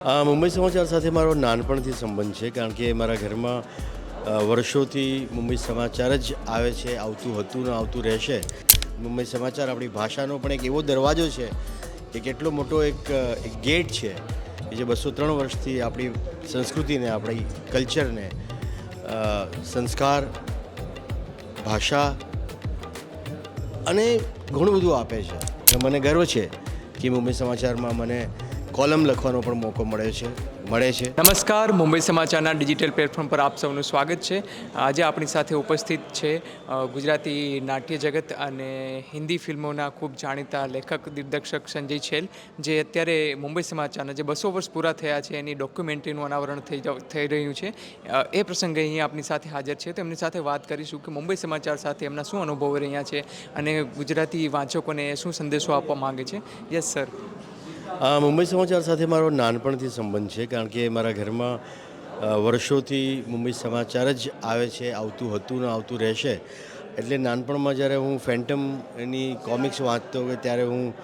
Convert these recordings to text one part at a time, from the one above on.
મુંબઈ સમાચાર સાથે મારો નાનપણથી સંબંધ છે, કારણ કે મારા ઘરમાં વર્ષોથી મુંબઈ સમાચાર જ આવે છે, આવતું હતું ને આવતું રહેશે. મુંબઈ સમાચાર આપણી ભાષાનો પણ એક એવો દરવાજો છે કે કેટલો મોટો એક ગેટ છે કે જે 203 વર્ષથી આપણી સંસ્કૃતિને, આપણી કલ્ચરને, સંસ્કાર, ભાષા અને ઘણું બધું આપે છે. અને મને ગર્વ છે કે મુંબઈ સમાચારમાં મને કોલમ લખવાનો પણ મોકો મળે છે. નમસ્કાર, મુંબઈ સમાચારના ડિજિટલ પ્લેટફોર્મ પર આપ સૌનું સ્વાગત છે. આજે આપણી સાથે ઉપસ્થિત છે ગુજરાતી નાટ્ય જગત અને હિન્દી ફિલ્મોના ખૂબ જાણીતા લેખક દિગ્દર્શક સંજય છેલ, જે અત્યારે મુંબઈ સમાચારના જે 200 વર્ષ પૂરા થયા છે એની ડોક્યુમેન્ટરીનું અનાવરણ થઈ રહ્યું છે. એ પ્રસંગે અહીંયા આપણી સાથે હાજર છે, તો એમની સાથે વાત કરીશું કે મુંબઈ સમાચાર સાથે એમના શું અનુભવો રહ્યા છે અને ગુજરાતી વાંચકોને શું સંદેશો આપવા માગે છે. Yes sir. મુંબઈ સમાચાર સાથે મારો નાનપણથી સંબંધ છે, કારણ કે મારા ઘરમાં વર્ષોથી મુંબઈ સમાચાર જ આવે છે, આવતું હતું ને આવતું રહેશે. એટલે નાનપણમાં જ્યારે હું ફેન્ટમ એની કોમિક્સ વાંચતો હોય ત્યારે હું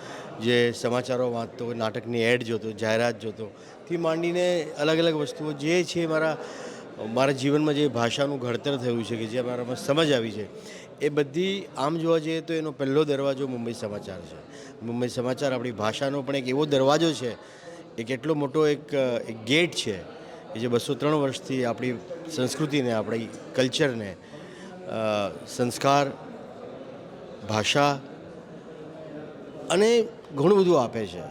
જે સમાચારો વાંચતો હોય, નાટકની એડ જોતો, જાહેરાત જોતો, થી માંડીને અલગ અલગ વસ્તુઓ જે છે મારા જીવનમાં જે ભાષાનું ઘડતર થયું છે, કે જે મારામાં સમજ આવી છે, એ બધી આમ જોવા જઈએ તો એનો પહેલો દરવાજો મુંબઈ સમાચાર છે. મુંબઈ સમાચાર આપણી ભાષાનો પણ એક એવો દરવાજો છે કે કેટલો મોટો એક ગેટ છે કે જે 203 વર્ષથી આપણી સંસ્કૃતિને, આપણી કલ્ચરને, સંસ્કાર, ભાષા અને ઘણું બધું આપે છે.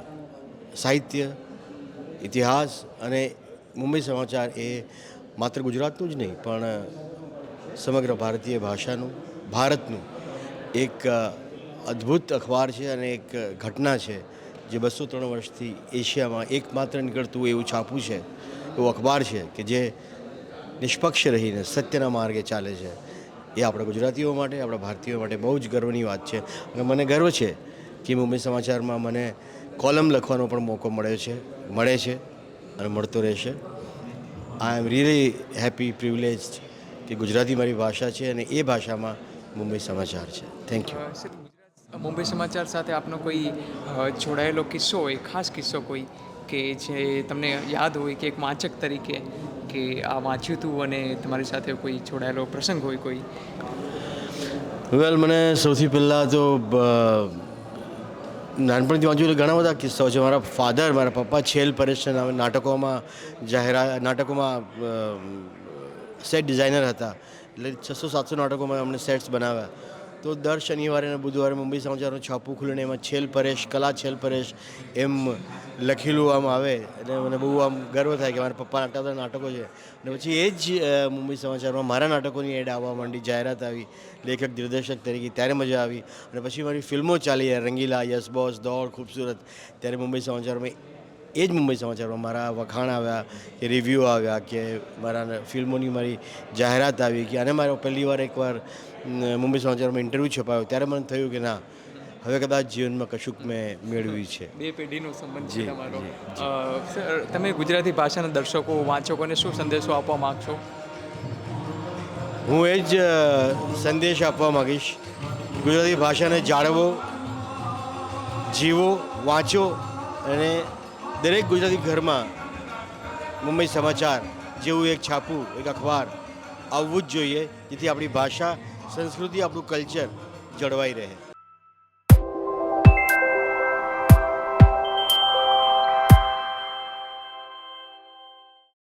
સાહિત્ય, ઇતિહાસ. અને મુંબઈ સમાચાર એ માત્ર ગુજરાતનું જ નહીં પણ સમગ્ર ભારતીય ભાષાનું, ભારતનું એક અદ્ભુત અખબાર છે અને એક ઘટના છે જે 203 વર્ષથી એશિયામાં એકમાત્ર નીકળતું એવું છાપું છે, એવું અખબાર છે કે જે નિષ્પક્ષ રહીને સત્યના માર્ગે ચાલે છે. એ આપણા ગુજરાતીઓ માટે, આપણા ભારતીયો માટે બહુ જ ગર્વની વાત છે. અને મને ગર્વ છે કે મુંબઈ સમાચારમાં મને કોલમ લખવાનો પણ મોકો મળે છે અને મળતો રહેશે. આઈ એમ રિયલી હેપી, પ્રિવિલેજ્ડ કે ગુજરાતી મારી ભાષા છે અને એ ભાષામાં મુંબઈ સમાચાર છે. Thank you. મુંબઈ સમાચાર સાથે આપનો કોઈ જોડાયેલો કિસ્સો હોય, ખાસ કિસ્સો કોઈ કે જે તમને યાદ હોય કે એક વાંચક તરીકે કે આ વાંચ્યું હતું અને તમારી સાથે કોઈ જોડાયેલો પ્રસંગ હોય કોઈ? વેલ, મને સૌથી પહેલાં તો નાનપણથી વાંચ્યું એટલે ઘણા બધા કિસ્સાઓ છે. મારા પપ્પા છેલ પરેશ નાટકોમાં સેટ ડિઝાઇનર હતા, એટલે 600-700 નાટકોમાં અમને સેટ્સ બનાવ્યા. તો દર શનિવારે અને બુધવારે મુંબઈ સમાચારનું છાપું ખુલીને એમાં છેલ પરેશ, કલા છેલ પરેશ એમ લખેલું આમ આવે એટલે મને બહુ આમ ગર્વ થાય કે મારા પપ્પા આટલા બધા નાટકો છે. અને પછી એ જ મુંબઈ સમાચારમાં મારા નાટકોની એડ આવવા માંડી, જાહેરાત આવી લેખક દિગ્દર્શક તરીકે, ત્યારે મજા આવી. અને પછી મારી ફિલ્મો ચાલી, રંગીલા, યસ બોસ, દોડ, ખૂબસૂરત, ત્યારે મુંબઈ સમાચારમાં મારા વખાણ આવ્યા કે રિવ્યૂ આવ્યા કે મારા ફિલ્મોની મારી જાહેરાત આવી કે અને મારો પહેલી વાર એકવાર મુંબઈ સમાચારમાં ઇન્ટરવ્યૂ છપાયો, ત્યારે મને થયું કે ના, હવે કદાચ જીવનમાં કશુંક મેં મેળવ્યું છે. બે પેઢીનો સંબંધ છે તમારો. સર, તમે ગુજરાતી ભાષાના દર્શકો, વાંચકોને શું સંદેશો આપવા માગશો? હું એ જ સંદેશ આપવા માગીશ, ગુજરાતી ભાષાને જાળવો, જીવો, વાંચો અને દરેક ગુજરાતી ઘરમાં મુંબઈ સમાચાર જેવું એક છાપું, એક અખબાર આવવું જ જોઈએ, જેથી આપણી ભાષા, સંસ્કૃતિ, આપણું કલ્ચર જળવાઈ રહે.